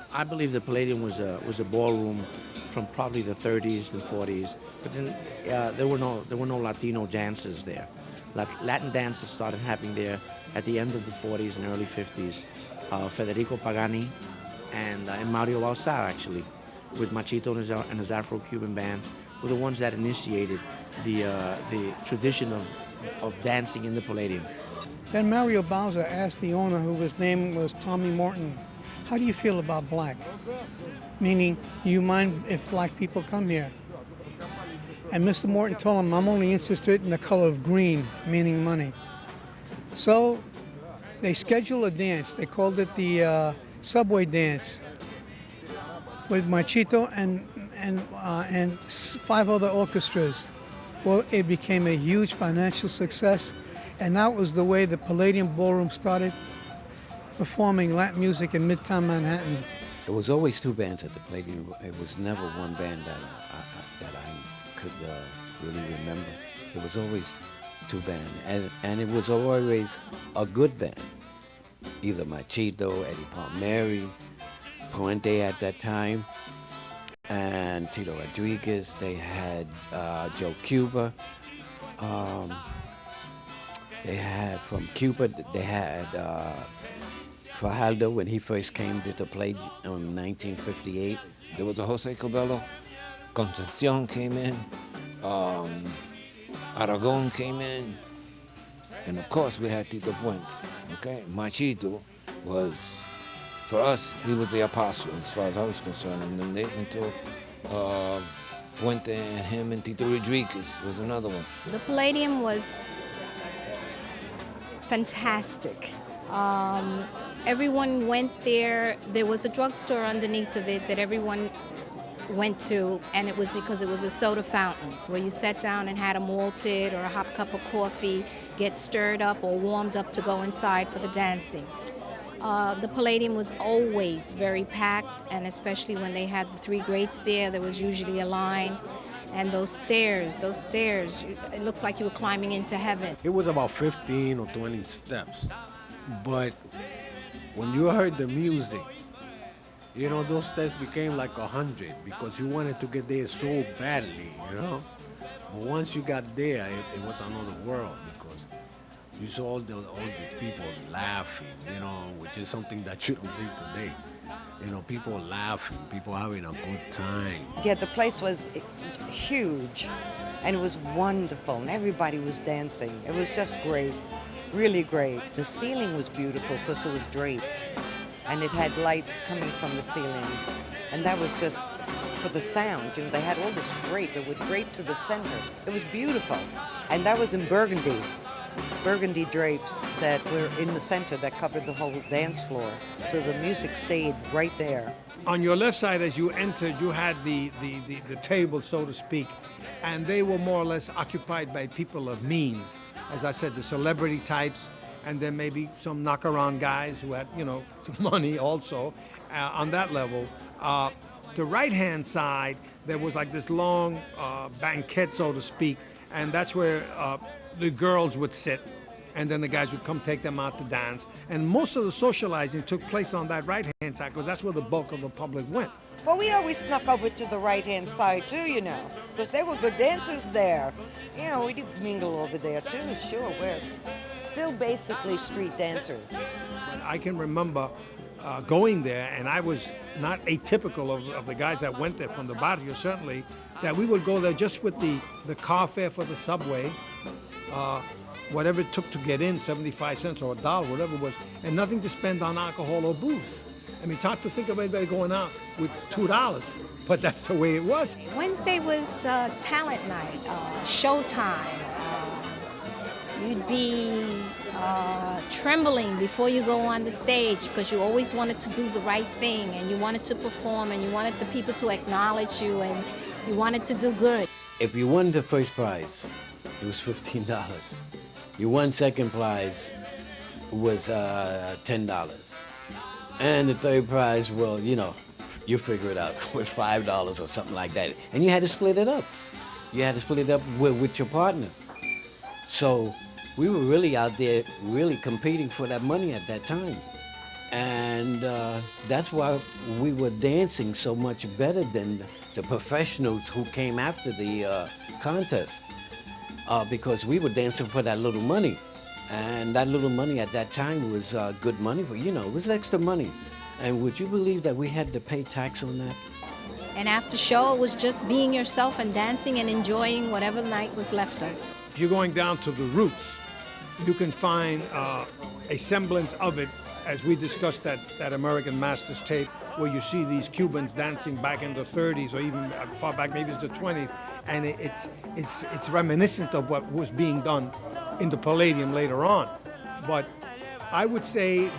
I believe the Palladium was a ballroom from probably the 30s and 40s, but then there were no Latino dancers there. Latin dances started happening there at the end of the 40s and early 50s. Federico Pagani and Mario Balsar, actually, with Machito and his Afro-Cuban band, were the ones that initiated the tradition of dancing in the Palladium. Then Mario Balsar asked the owner, whose name was Tommy Morton, how do you feel about black? Meaning, do you mind if black people come here? And Mr. Morton told him, I'm only interested in the color of green, meaning money. So they scheduled a dance. They called it the subway dance with Machito and 5 other orchestras. Well, it became a huge financial success, and that was the way the Palladium Ballroom started performing Latin music in Midtown Manhattan. There was always 2 bands at the Palladium. It was never one band that I could really remember. It was always 2 bands, and it was always a good band. Either Machito, Eddie Palmieri, Puente at that time, and Tito Rodriguez. They had Joe Cuba. They had from Cuba. They had Fajardo when he first came to play in 1958. There was a Jose Cabello. Concepcion came in. Aragon came in. And of course we had Tito Puente. Okay, Machito was, for us, he was the apostle as far as I was concerned. And then days until Puente and him and Tito Rodriguez was another one. The Palladium was fantastic. Everyone went there. There was a drugstore underneath of it that everyone went to, and it was because it was a soda fountain where you sat down and had a malted or a hot cup of coffee, get stirred up or warmed up to go inside for the dancing. The Palladium was always very packed, and especially when they had the 3 greats there was usually a line. And those stairs, it looks like you were climbing into heaven. It was about 15 or 20 steps, but when you heard the music, you know, those steps became like 100 because you wanted to get there so badly, you know. But once you got there, it was another world because you saw all these people laughing, you know, which is something that you don't see today. You know, people laughing, people having a good time. Yeah, the place was huge, and it was wonderful, and everybody was dancing. It was just great, really great. The ceiling was beautiful because it was draped, and it had lights coming from the ceiling, and that was just for the sound. You know, they had all this drape. It would drape to the center. It was beautiful, and that was in burgundy drapes that were in the center that covered the whole dance floor. So the music stayed right there. On your left side, as you entered, you had the table, so to speak, and they were more or less occupied by people of means. As I said, the celebrity types, and then maybe some knock-around guys who had, you know, money also on that level. The right-hand side, there was like this long banquette, so to speak, and that's where the girls would sit, and then the guys would come take them out to dance. And most of the socializing took place on that right-hand side, because that's where the bulk of the public went. Well, we always snuck over to the right-hand side, too, you know, because there were good dancers there. You know, we did mingle over there, too, sure. We're still basically street dancers. I can remember going there, and I was not atypical of the guys that went there from the barrio, certainly, that we would go there just with the car fare for the subway, whatever it took to get in, 75 cents or $1, whatever it was, and nothing to spend on alcohol or booze. I mean, it's hard to think of anybody going out with $2, but that's the way it was. Wednesday was talent night, showtime. You'd be trembling before you go on the stage because you always wanted to do the right thing and you wanted to perform and you wanted the people to acknowledge you and you wanted to do good. If you won the first prize, it was $15. You won second prize, was $10. And the third prize, well, you know, you figure it out, was $5 or something like that. And you had to split it up. You had to split it up with your partner. So we were really out there really competing for that money at that time. And that's why we were dancing so much better than the professionals who came after the contest. Because we were dancing for that little money. And that little money at that time was good money, but you know, it was extra money. And would you believe that we had to pay tax on that? And after show, it was just being yourself and dancing and enjoying whatever night was left of. If you're going down to the roots, you can find a semblance of it, as we discussed that American Masters tape, where you see these Cubans dancing back in the 30s or even far back, maybe it's the 20s, and it's reminiscent of what was being done in the Palladium later on. But I would say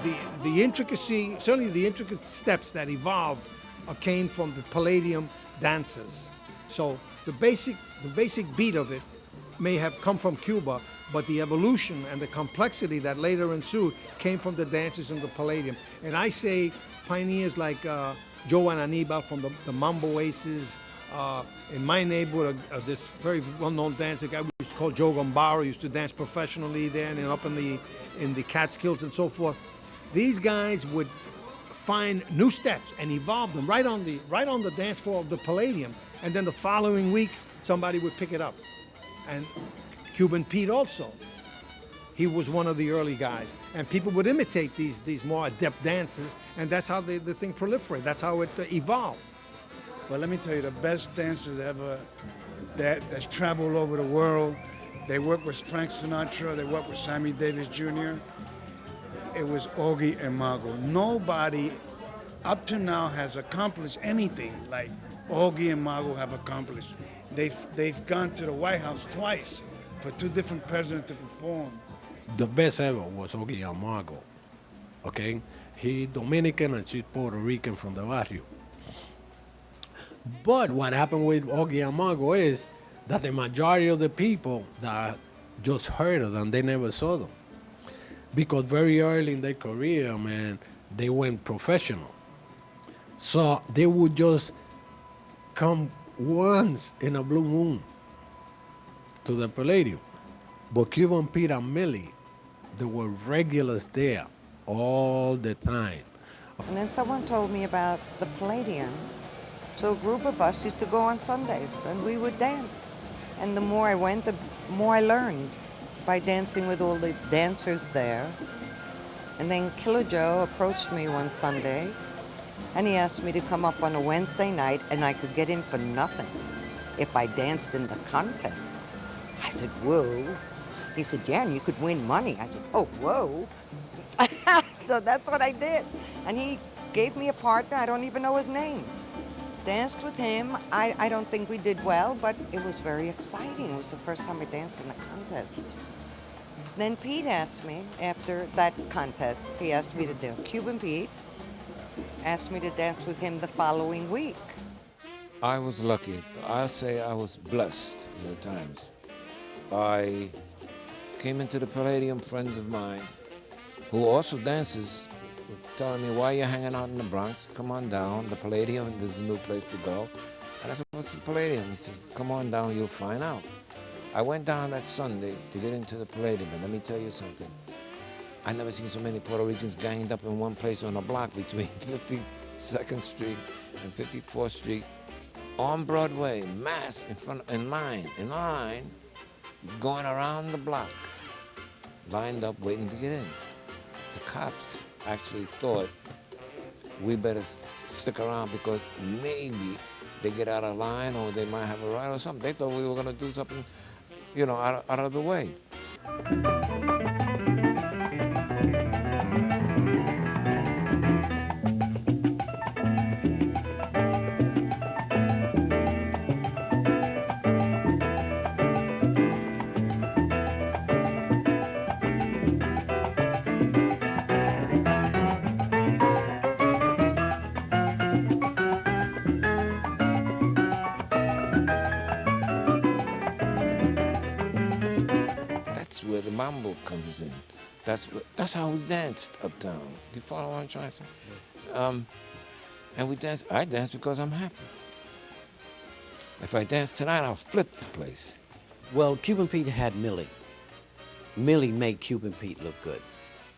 the intricacy, certainly the intricate steps that evolved came from the Palladium dances. So the basic beat of it may have come from Cuba, but the evolution and the complexity that later ensued came from the dances in the Palladium. And I say pioneers like Joe and Anibal from the Mambo Aces. In my neighborhood, this very well-known dancer guy we used to call Joe Gambaro used to dance professionally there and up in the Catskills and so forth. These guys would find new steps and evolve them right on the dance floor of the Palladium, and then the following week somebody would pick it up. And Cuban Pete also, he was one of the early guys, and people would imitate these more adept dances, and that's how the thing proliferated. That's how it evolved. But let me tell you, the best dancers ever that's traveled over the world, they worked with Frank Sinatra, they worked with Sammy Davis Jr. It was Augie and Margot. Nobody up to now has accomplished anything like Augie and Margot have accomplished. They've gone to the White House twice for two different presidents to perform. The best ever was Augie and Margot, okay? He Dominican and she's Puerto Rican from the barrio. But what happened with Augie and Margot is that the majority of the people that just heard of them, they never saw them. Because very early in their career, man, they went professional. So they would just come once in a blue moon to the Palladium. But Cuban Pete and Millie, they were regulars there all the time. And then someone told me about the Palladium. So a group of us used to go on Sundays and we would dance. And the more I went, the more I learned by dancing with all the dancers there. And then Killer Joe approached me one Sunday and he asked me to come up on a Wednesday night and I could get in for nothing if I danced in the contest. I said, whoa. He said, yeah, and you could win money. I said, oh, whoa. So that's what I did. And he gave me a partner, I don't even know his name. Danced with him. I don't think we did well, but it was very exciting. It was the first time I danced in a contest. Then Pete asked me, after that contest, he asked me to do. Cuban Pete asked me to dance with him the following week. I was lucky. I'll say I was blessed at times. I came into the Palladium, friends of mine, who also dances, were telling me, why are you hanging out in the Bronx? Come on down, the Palladium, this is a new place to go. And I said, what's the Palladium? He says, come on down, you'll find out. I went down that Sunday to get into the Palladium, and let me tell you something. I never seen so many Puerto Ricans ganged up in one place on a block between 52nd Street and 54th Street on Broadway, mass in line, going around the block, lined up waiting to get in. The cops actually thought we better stick around because maybe they get out of line or they might have a ride or something. They thought we were going to do something, you know, out of the way. That's where the mambo comes in. That's how we danced uptown. Do you follow what I'm trying to say? And we dance. I dance because I'm happy. If I dance tonight, I'll flip the place. Well, Cuban Pete had Millie. Millie made Cuban Pete look good.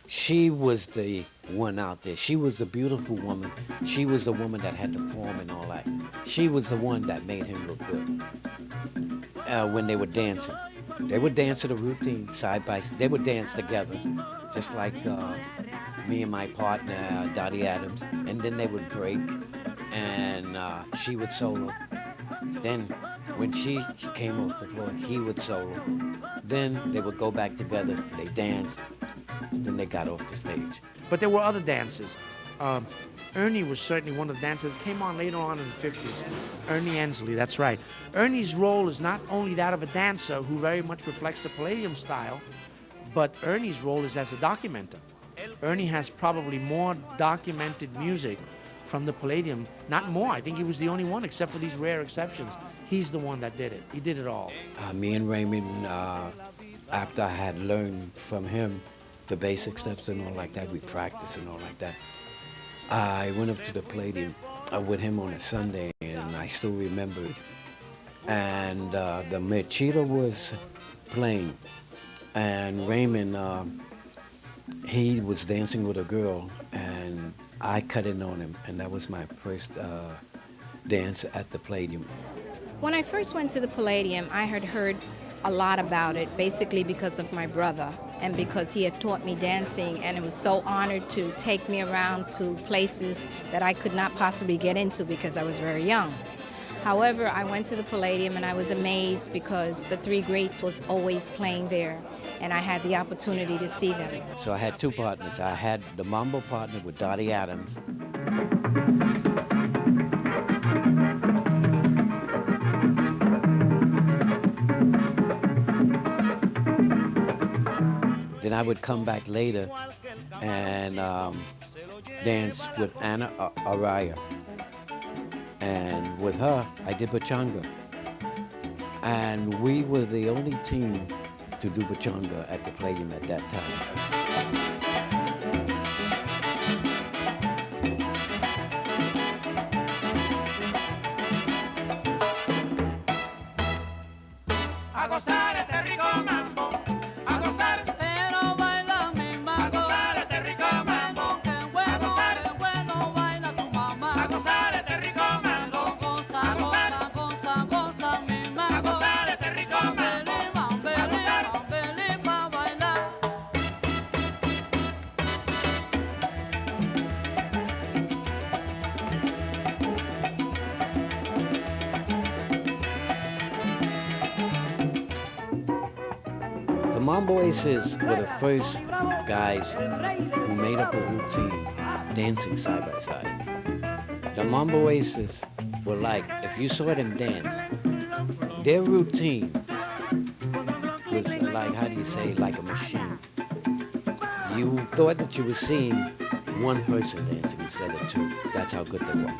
She was the one out there. She was a beautiful woman. She was a woman that had the form and all that. She was the one that made him look good when they were dancing. They would dance to the routine side by side. They would dance together, just like me and my partner, Dottie Adams. And then they would break, and she would solo. Then when she came off the floor, he would solo. Then they would go back together, and they danced. Then they got off the stage. But there were other dances. Ernie was certainly one of the dancers. Came on later on in the 50s. Ernie Ensley, that's right. Ernie's role is not only that of a dancer who very much reflects the Palladium style, but Ernie's role is as a documenter. Ernie has probably more documented music from the Palladium, not more. I think he was the only one, except for these rare exceptions. He's the one that did it. He did it all. Me and Raymond, after I had learned from him the basic steps and all like that, we practiced and all like that. I went up to the Palladium with him on a Sunday, and I still remember it. And the Machito was playing, and Raymond, he was dancing with a girl, and I cut in on him, and that was my first dance at the Palladium. When I first went to the Palladium, I had heard a lot about it, basically because of my brother and because he had taught me dancing, and it was so honored to take me around to places that I could not possibly get into because I was very young. However, I went to the Palladium and I was amazed because the three greats was always playing there, and I had the opportunity to see them. So I had two partners. I had the mambo partner with Dottie Adams. Then I would come back later and dance with Anna Araya. And with her, I did Bachanga. And we were the only team to do Bachanga at the Palladium at that time. The Mambo Aces were the first guys who made up a routine dancing side by side. The Mambo Aces were like, if you saw them dance, their routine was like, how do you say, like a machine. You thought that you were seeing one person dancing instead of two. That's how good they were.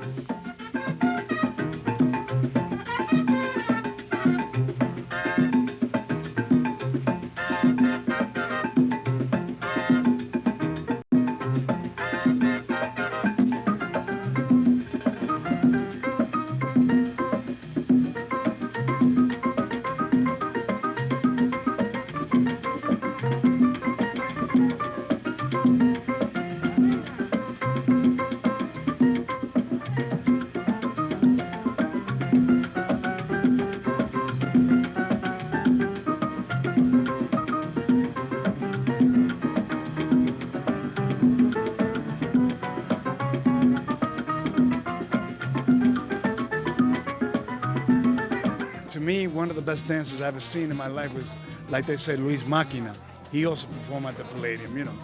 To me, one of the best dances I've ever seen in my life was like they say, Luis Machina. He also performed at the Palladium, you know.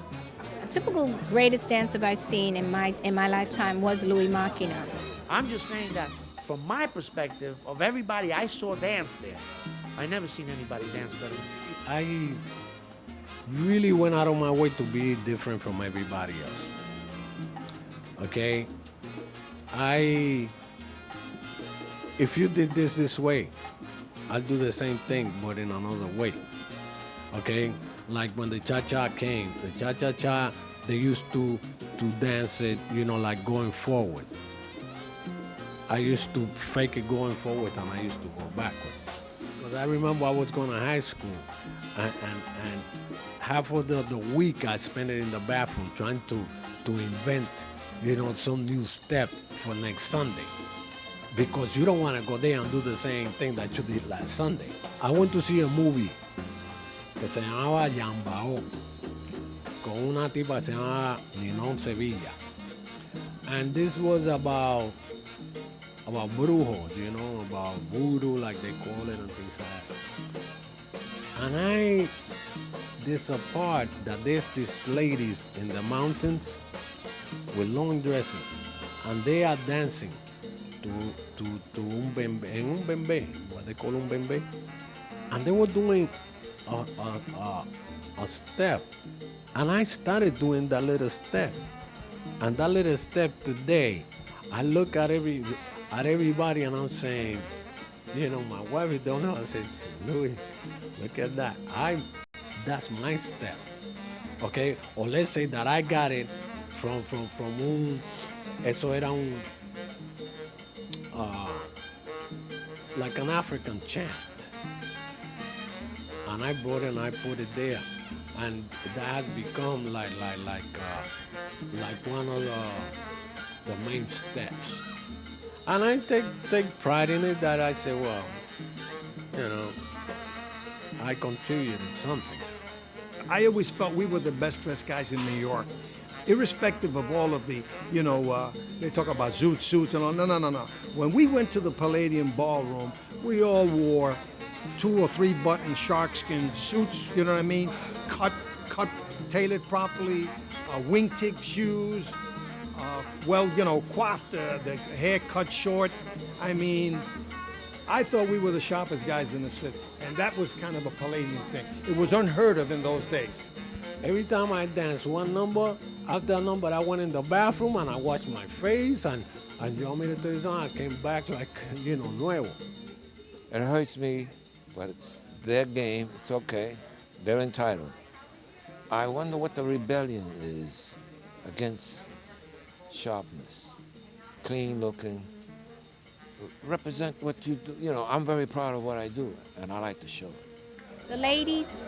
A typical greatest dancer I've seen in my lifetime was Louis Machina. I'm just saying that from my perspective, of everybody I saw dance there, I never seen anybody dance better. I really went out of my way to be different from everybody else. Okay? If you did this way, I'll do the same thing, but in another way. Okay? Like when the cha-cha came, the cha-cha-cha, they used to dance it, you know, like going forward. I used to fake it going forward and I used to go backwards. Because I remember I was going to high school and half of the week I spent it in the bathroom trying to invent, you know, some new step for next Sunday. Because you don't want to go there and do the same thing that you did last Sunday. I went to see a movie que se llamaba Yambao, con una tipa que se llamaba Ninon Sevilla. And this was about brujos, you know, about voodoo, like they call it, and things like that. And there's a part that there's these ladies in the mountains with long dresses, and they are dancing to un bembe, what they call un bembe, and they were doing a step, and I started doing that little step, and that little step today, I look at everybody and I'm saying, you know, my wife don't know. I said, Louis, look at that. That's my step, okay? Or let's say that I got it from eso era like an African chant. And I brought it and I put it there. And that had become like one of the main steps. And I take pride in it that I say, well, you know, I contributed something. I always felt we were the best dressed guys in New York. Irrespective of all of the, you know, they talk about zoot suits and all. No. When we went to the Palladium ballroom, we all wore 2 or 3 button sharkskin suits, you know what I mean? Cut, tailored properly, wingtip shoes, well, you know, coiffed, the hair cut short. I mean, I thought we were the sharpest guys in the city, and that was kind of a Palladium thing. It was unheard of in those days. Every time I danced one number, after a number, I went in the bathroom and I washed my face, and you want me to tell you something, I came back like, you know, nuevo. It hurts me, but it's their game. It's okay. They're entitled. I wonder what the rebellion is against sharpness, clean looking. Represent what you do. You know, I'm very proud of what I do, and I like to show it. The ladies,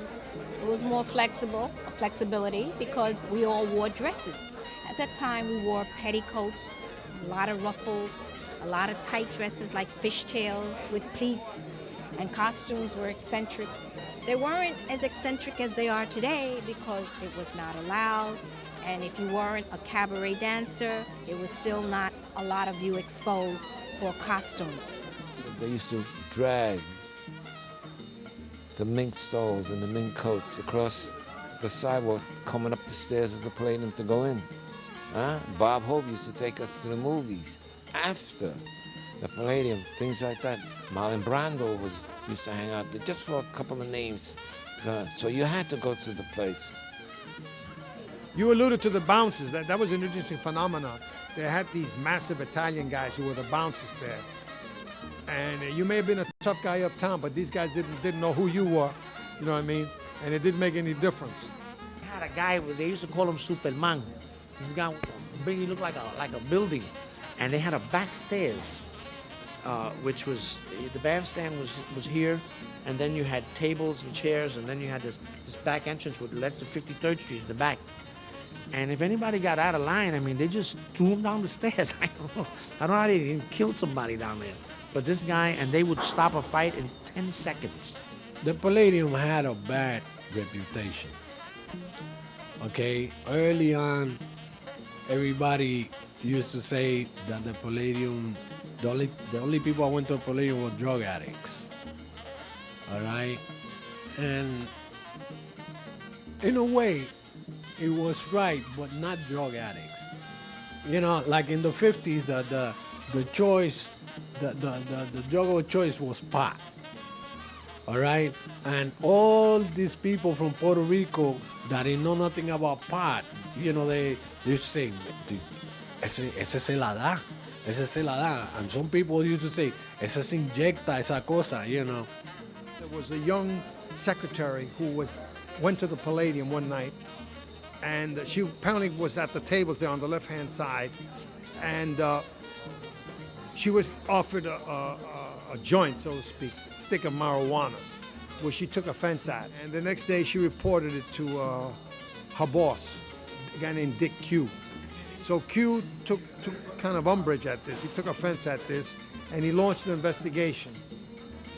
it was more flexibility, because we all wore dresses. At that time, we wore petticoats, a lot of ruffles, a lot of tight dresses like fishtails with pleats, and costumes were eccentric. They weren't as eccentric as they are today because it was not allowed, and if you weren't a cabaret dancer, it was still not a lot of you exposed for costume. They used to drag the mink stoles and the mink coats across the sidewalk coming up the stairs of the Palladium to go in. Bob Hope used to take us to the movies after the Palladium, things like that. Marlon Brando used to hang out there just for a couple of names. So you had to go to the place. You alluded to the bouncers. That was an interesting phenomenon. They had these massive Italian guys who were the bouncers there. And you may have been a tough guy uptown, but these guys didn't know who you were, you know what I mean? And it didn't make any difference. They had a guy, they used to call him Superman. This guy, he looked like a building. And they had a back stairs, which was, the bandstand was here, and then you had tables and chairs, and then you had this back entrance which led to 53rd Street in the back. And if anybody got out of line, I mean, they just threw him down the stairs. I don't know how they even killed somebody down there. But this guy, and they would stop a fight in 10 seconds. The Palladium had a bad reputation. Okay, early on, everybody used to say that the Palladium, the only people who went to the Palladium were drug addicts. All right? And in a way, it was right, but not drug addicts. You know, like in the 50s, the choice, the drug of choice was pot. All right, and all these people from Puerto Rico that didn't know nothing about pot, you know, they used to say, ese se la da, ese se la da, and some people used to say, ese se inyecta esa cosa, you know. There was a young secretary who went to the Palladium one night, and she apparently was at the tables there on the left-hand side, and she was offered a joint, so to speak, stick of marijuana, which she took offense at. And the next day she reported it to her boss, a guy named Dick Q. So Q took kind of umbrage at this. He took offense at this, and he launched an investigation.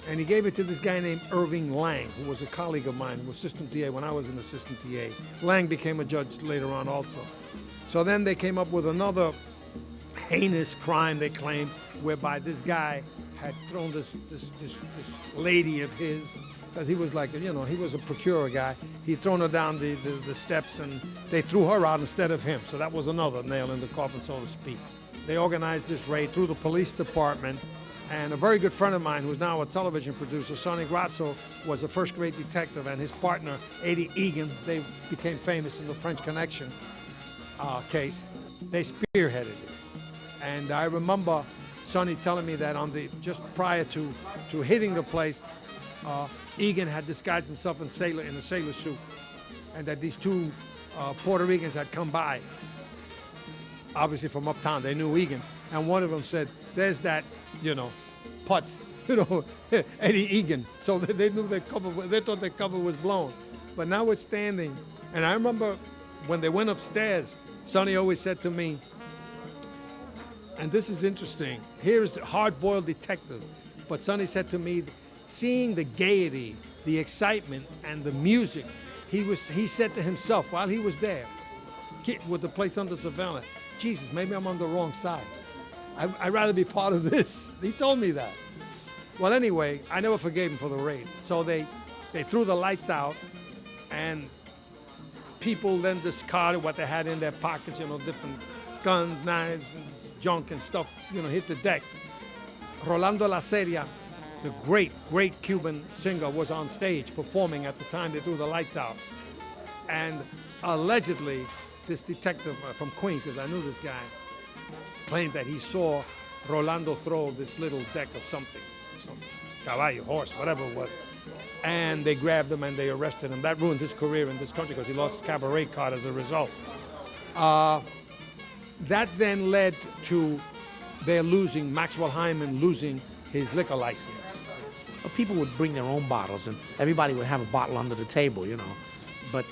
And he gave it to this guy named Irving Lang, who was a colleague of mine, who was assistant DA when I was an assistant DA. Lang became a judge later on also. So then they came up with another heinous crime, they claimed, whereby this guy had thrown this lady of his, because he was like, you know, he was a procurer guy. He'd thrown her down the steps, and they threw her out instead of him. So that was another nail in the coffin, so to speak. They organized this raid through the police department, and a very good friend of mine, who's now a television producer, Sonny Grazzo, was a first-grade detective, and his partner, Eddie Egan, they became famous in the French Connection case. They spearheaded it. And I remember Sonny telling me that just prior to hitting the place, Egan had disguised himself in a sailor suit, and that these two Puerto Ricans had come by, obviously from uptown. They knew Egan, and one of them said, "There's that, you know, Putz, you know, Eddie Egan." So they knew they thought their cover was blown. But notwithstanding, and I remember when they went upstairs, Sonny always said to me, and this is interesting, here's the hard-boiled detectives, but Sonny said to me, seeing the gaiety, the excitement, and the music, he said to himself while he was there, with the place under surveillance, Jesus, maybe I'm on the wrong side. I'd rather be part of this. He told me that. Well, anyway, I never forgave him for the raid. So they threw the lights out, and people then discarded what they had in their pockets, you know, different guns, knives, and junk and stuff, you know, hit the deck. Rolando La Seria, the great Cuban singer, was on stage performing at the time they threw the lights out. And allegedly, this detective from Queens, because I knew this guy, claimed that he saw Rolando throw this little deck of something, some caballo, horse, whatever it was. And they grabbed him and they arrested him. That ruined his career in this country because he lost his cabaret card as a result. That then led to their losing, Maxwell Hyman losing his liquor license. Well, people would bring their own bottles, and everybody would have a bottle under the table, you know. But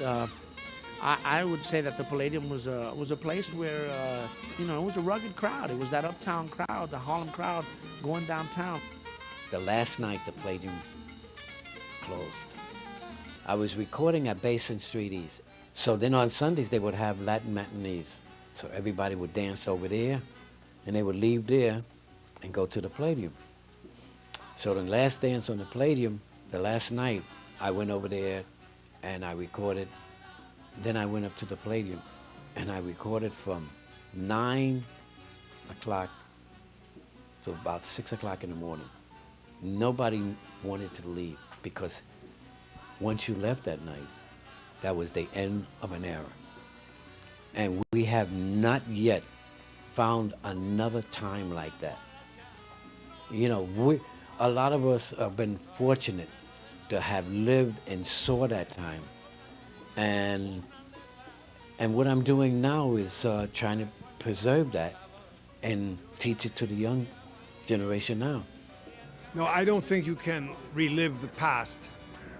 I would say that the Palladium was a place where, you know, it was a rugged crowd. It was that uptown crowd, the Harlem crowd going downtown. The last night the Palladium closed, I was recording at Basin Street East. So then on Sundays they would have Latin matinees. So everybody would dance over there, and they would leave there and go to the Palladium. So the last dance on the Palladium, the last night, I went over there and I recorded. Then I went up to the Palladium and I recorded from 9 o'clock to about 6 o'clock in the morning. Nobody wanted to leave because once you left that night, that was the end of an era. And we have not yet found another time like that. You know, a lot of us have been fortunate to have lived and saw that time. And what I'm doing now is trying to preserve that and teach it to the young generation now. No, I don't think you can relive the past.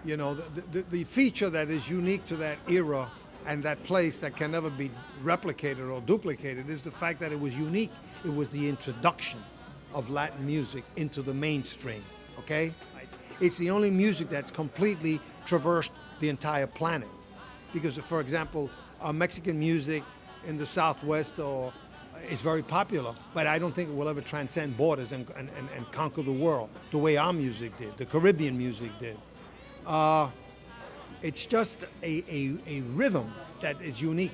You know, the feature that is unique to that era and that place that can never be replicated or duplicated is the fact that it was unique. It was the introduction of Latin music into the mainstream, okay? It's the only music that's completely traversed the entire planet. Because, for example, Mexican music in the Southwest is very popular, but I don't think it will ever transcend borders and conquer the world the way our music did, the Caribbean music did. It's just a rhythm that is unique.